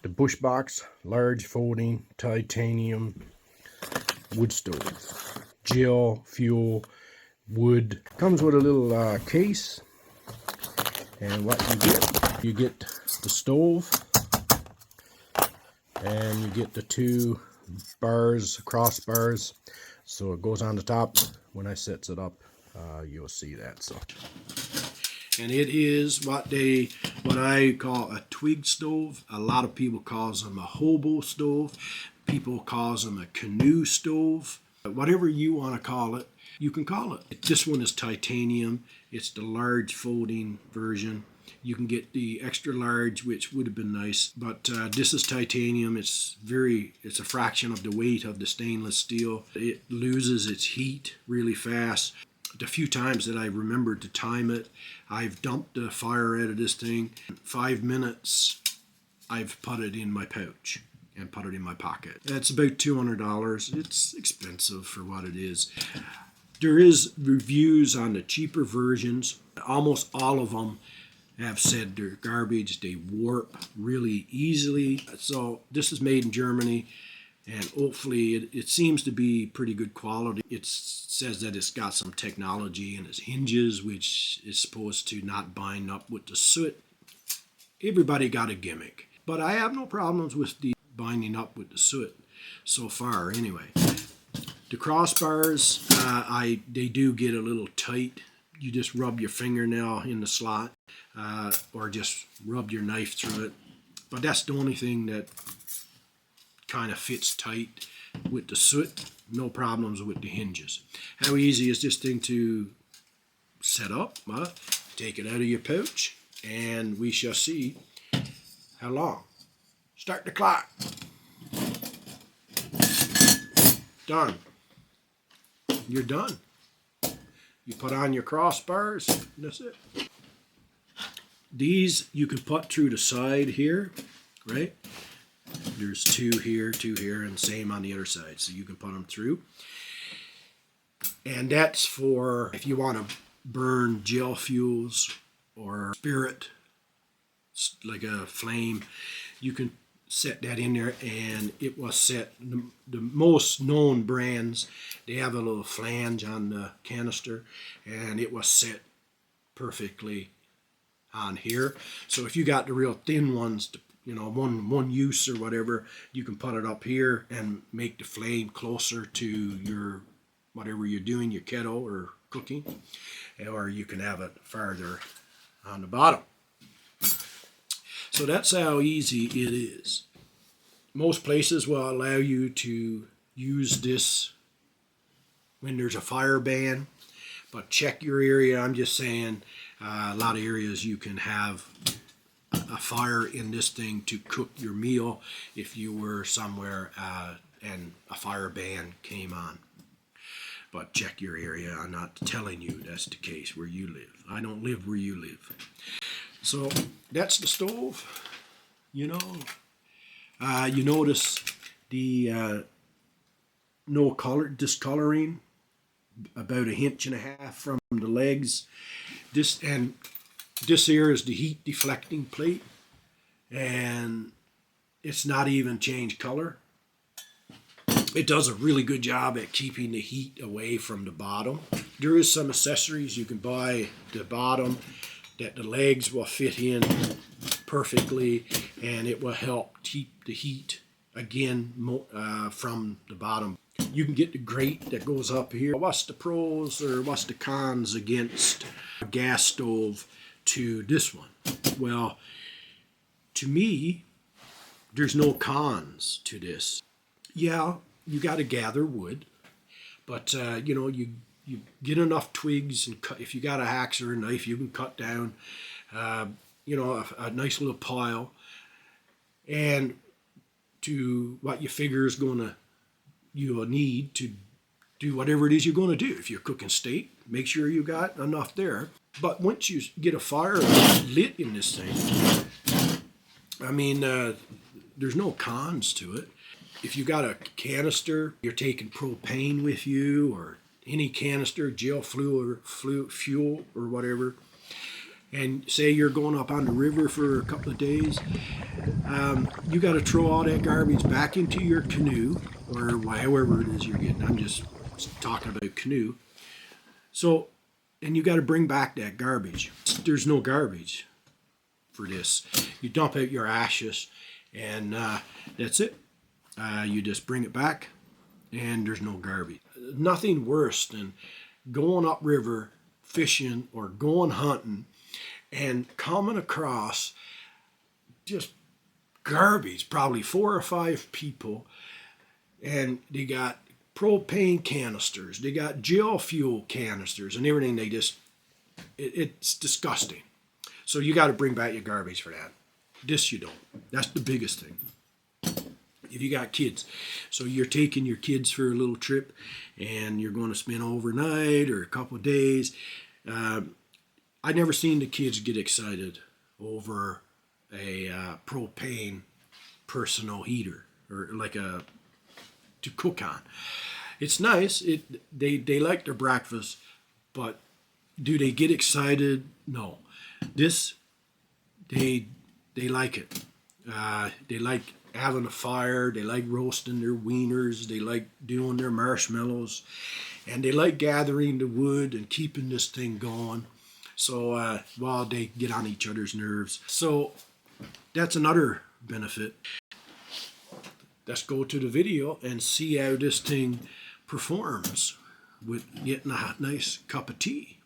the Bushbox large folding titanium wood stove. Gel, fuel, wood. Comes with a little case. And what you get the stove, and you get the two bars, crossbars. So it goes on the top. When I sets it up, you'll see that. So, and it is what I call a twig stove. A lot of people calls them a hobo stove. People calls them a canoe stove. Whatever you want to call it, you can call it. This one is titanium. It's the large folding version. You can get the extra large, which would have been nice, but this is titanium. It's a fraction of the weight of the stainless steel. It loses its heat really fast. The few times that I remembered to time it, I've dumped the fire out of this thing. 5 minutes, I've put it in my pouch and put it in my pocket. It's about $200. It's expensive for what it is. There is reviews on the cheaper versions. Almost all of them have said they're garbage. They warp really easily. So this is made in Germany, and hopefully it seems to be pretty good quality. It says that it's got some technology in its hinges, which is supposed to not bind up with the soot. Everybody got a gimmick, but I have no problems with the binding up with the soot so far anyway. The crossbars, they do get a little tight. You just rub your fingernail in the slot, or just rub your knife through it. But that's the only thing that kind of fits tight with the soot. No problems with the hinges. How easy is this thing to set up? Well, take it out of your pouch, and we shall see how long. Start the clock. Done. You're done. You put on your crossbars, and that's it. These you can put through the side here, right? There's two here, and same on the other side. So you can put them through. And that's for if you want to burn gel fuels or spirit, like a flame, you can set that in there, and it was set. The most known brands, they have a little flange on the canister, and it was set perfectly on here. So if you got the real thin ones, one use or whatever, you can put it up here and make the flame closer to your whatever you're doing, your kettle or cooking, or you can have it farther on the bottom. So that's how easy it is. Most places will allow you to use this when there's a fire ban, but check your area. I'm just saying a lot of areas you can have a fire in this thing to cook your meal if you were somewhere and a fire ban came on. But check your area. I'm not telling you that's the case where you live. I don't live where you live. So that's the stove. You notice the no color discoloring, about 1.5 inches from the legs. This here is the heat deflecting plate, and it's not even changed color. It does a really good job at keeping the heat away from the bottom. There is some accessories you can buy the bottom that the legs will fit in perfectly, and it will help keep the heat again from the bottom. You can get the grate that goes up here. What's the pros or what's the cons against a gas stove to this one? Well, to me, there's no cons to this. Yeah, you got to gather wood, but you get enough twigs, and cut. If you got a hacksaw or a knife, you can cut down a nice little pile, and to what you figure is you'll need to do whatever it is you're going to do. If you're cooking steak, make sure you got enough there. But once you get a fire lit in this thing, there's no cons to it. If you got a canister, you're taking propane with you, or any canister, gel fuel or whatever, and say you're going up on the river for a couple of days, you got to throw all that garbage back into your canoe, or however it is you're getting. I'm just talking about canoe. So, and you got to bring back that garbage. There's no garbage for this. You dump out your ashes, and that's it. You just bring it back, and there's no garbage. Nothing worse than going upriver fishing or going hunting and coming across just garbage, probably 4 or 5 people, and they got propane canisters, they got gel fuel canisters and everything. They just, it's disgusting. So you got to bring back your garbage for that. This you don't. That's the biggest thing. If you got kids, so you're taking your kids for a little trip and you're going to spend overnight or a couple of days, I never seen the kids get excited over a propane personal heater or like a to cook on. It's nice. They like their breakfast, but do they get excited? No. This they like it. They like having a fire. They like roasting their wieners. They like doing their marshmallows, and they like gathering the wood and keeping this thing going. So while they get on each other's nerves. So that's another benefit. Let's go to the video and see how this thing performs with getting a nice cup of tea.